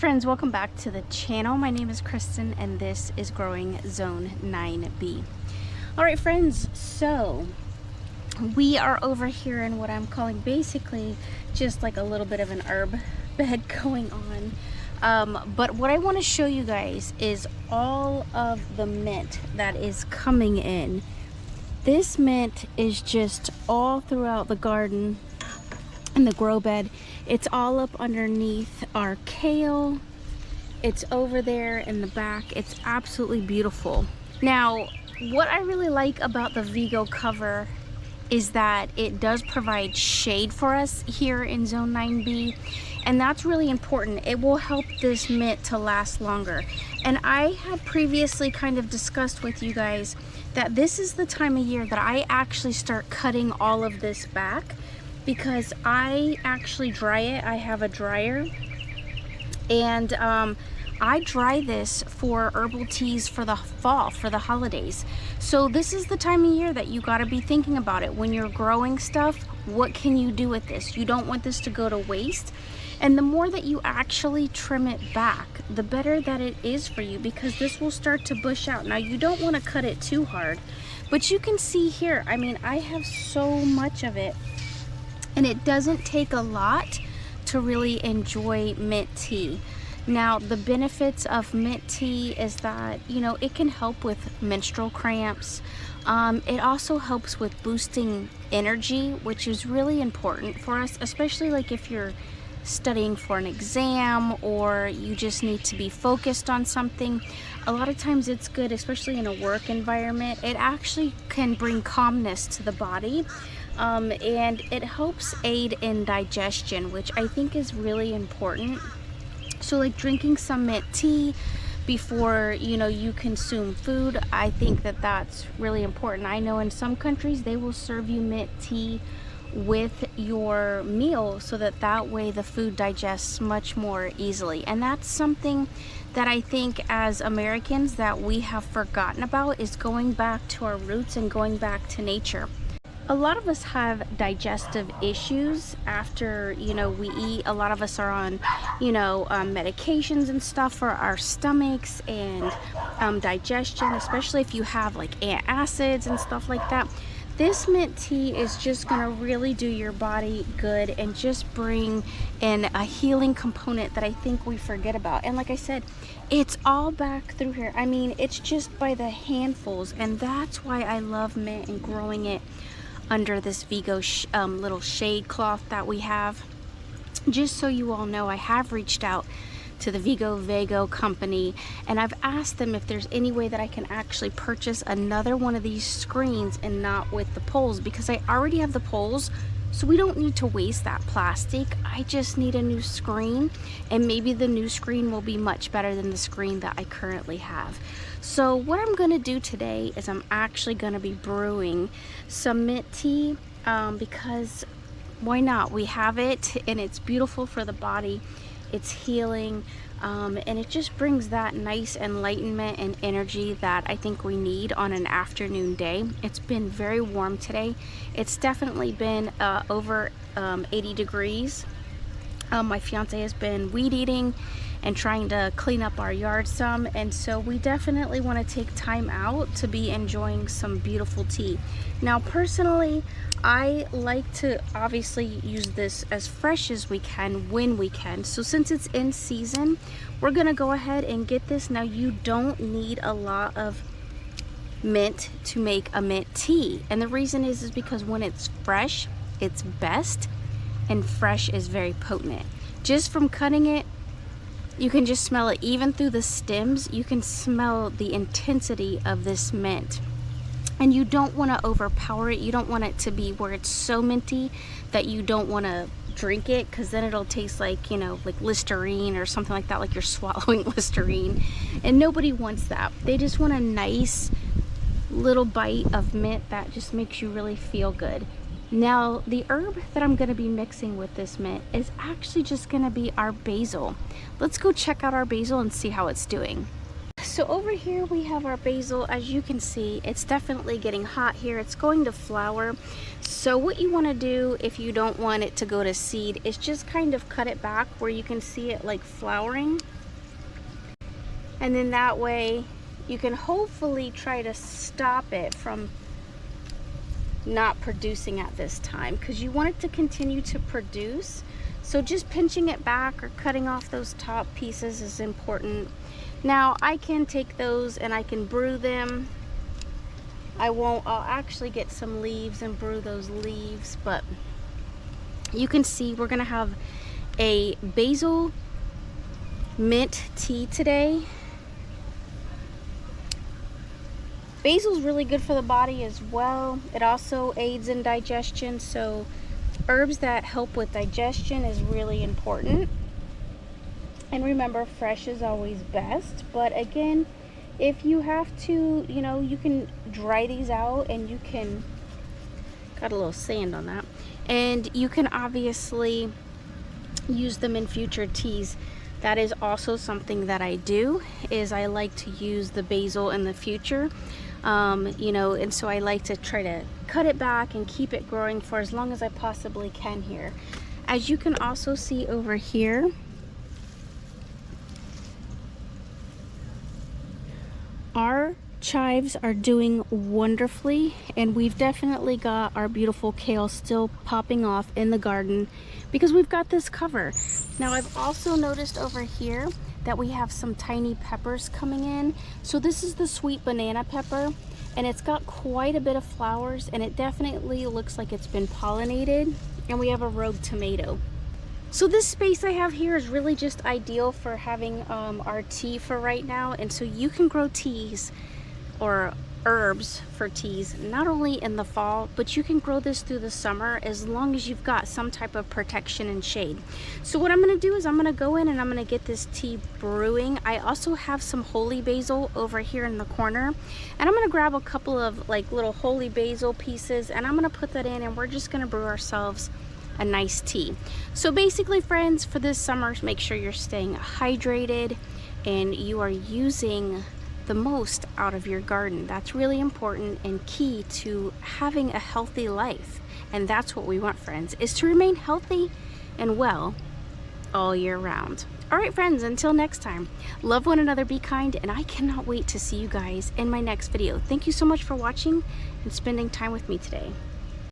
friends, welcome back to the channel. My name is Kristen and this is Growing Zone 9B. Alright friends, so we are over here in what I'm calling basically just like a little bit of an herb bed going on. But what I want to show you guys is all of the mint that is coming in. This mint is just all throughout the garden in the grow bed. It's all up underneath our kale. It's over there in the back. It's absolutely beautiful. Now, what I really like about the Vigo cover is that it does provide shade for us here in Zone 9B, and that's really important. It will help this mint to last longer. And I had previously kind of discussed with you guys that this is the time of year that I actually start cutting all of this back, because I actually dry it. I have a dryer, and I dry this for herbal teas for the fall, for the holidays. So this is the time of year that you got to be thinking about it. When you're growing stuff, what can you do with this? You don't want this to go to waste. And the more that you actually trim it back, the better that it is for you, because this will start to bush out. Now, you don't want to cut it too hard, but you can see here, I mean, I have so much of it. And it doesn't take a lot to really enjoy mint tea. Now, the benefits of mint tea is that, you know, it can help with menstrual cramps. It also helps with boosting energy, which is really important for us, especially like if you're studying for an exam or you just need to be focused on something. A lot of times it's good, especially in a work environment. It actually can bring calmness to the body. And it helps aid in digestion, which I think is really important. So like drinking some mint tea before, you know, you consume food, I think that that's really important. I know in some countries they will serve you mint tea with your meal so that way the food digests much more easily. And that's something that I think as Americans that we have forgotten about, is going back to our roots and going back to nature. A lot of us have digestive issues after, you know, we eat. A lot of us are on, you know, medications and stuff for our stomachs and digestion, especially if you have like antacids and stuff like that. This mint tea is just gonna really do your body good and just bring in a healing component that I think we forget about. And like I said, it's all back through here. I mean, it's just by the handfuls, and that's why I love mint and growing it under this Vigo little shade cloth that we have. Just so you all know, I have reached out to the Vigo company, and I've asked them if there's any way that I can actually purchase another one of these screens and not with the poles, because I already have the poles, so we don't need to waste that plastic. I just need a new screen, and maybe the new screen will be much better than the screen that I currently have. So what I'm going to do today is I'm actually going to be brewing some mint tea, because why not? We have it and it's beautiful for the body. It's healing, and it just brings that nice enlightenment and energy that I think we need on an afternoon day. It's been very warm today. It's definitely been over 80 degrees. My fiance has been weed eating and trying to clean up our yard some, and so we definitely want to take time out to be enjoying some beautiful tea. Now personally, I like to obviously use this as fresh as we can when we can. So since it's in season, we're gonna go ahead and get this. Now, you don't need a lot of mint to make a mint tea, and the reason is because when it's fresh, it's best, and fresh is very potent. Just from cutting it, you can just smell it. Even through the stems, you can smell the intensity of this mint. And you don't want to overpower it. You don't want it to be where it's so minty that you don't want to drink it, because then it'll taste like, you know, like Listerine or something like that, like you're swallowing Listerine. And nobody wants that. They just want a nice little bite of mint that just makes you really feel good. Now, the herb that I'm going to be mixing with this mint is actually just going to be our basil. Let's go check out our basil and see how it's doing. So over here we have our basil. As you can see, it's definitely getting hot here. It's going to flower. So what you want to do if you don't want it to go to seed is just kind of cut it back where you can see it like flowering. And then that way you can hopefully try to stop it from not producing at this time, because you want it to continue to produce. So just pinching it back or cutting off those top pieces is important. Now I can take those and I can brew them. I'll actually get some leaves and brew those leaves, but you can see we're gonna have a basil mint tea today. Basil's really good for the body as well. It also aids in digestion, so herbs that help with digestion is really important. And remember, fresh is always best. But again, if you have to, you know, you can dry these out and you can, got a little sand on that, and you can obviously use them in future teas. That is also something that I do, is I like to use the basil in the future. You know, and so I like to try to cut it back and keep it growing for as long as I possibly can here. As you can also see over here, our chives are doing wonderfully, and we've definitely got our beautiful kale still popping off in the garden because we've got this cover. Now I've also noticed over here that we have some tiny peppers coming in. So this is the sweet banana pepper, and it's got quite a bit of flowers, and it definitely looks like it's been pollinated. And we have a rogue tomato. So this space I have here is really just ideal for having our tea for right now. And so you can grow teas or herbs for teas not only in the fall, but you can grow this through the summer as long as you've got some type of protection and shade. So what I'm going to do is I'm going to go in and I'm going to get this tea brewing. I also have some holy basil over here in the corner, and I'm going to grab a couple of like little holy basil pieces, and I'm going to put that in, and we're just going to brew ourselves a nice tea. So basically, friends, for this summer, make sure you're staying hydrated and you are using the most out of your garden. That's really important and key to having a healthy life. And that's what we want, friends, is to remain healthy and well all year round. All right, friends, until next time, love one another, be kind, and I cannot wait to see you guys in my next video. Thank you so much for watching and spending time with me today.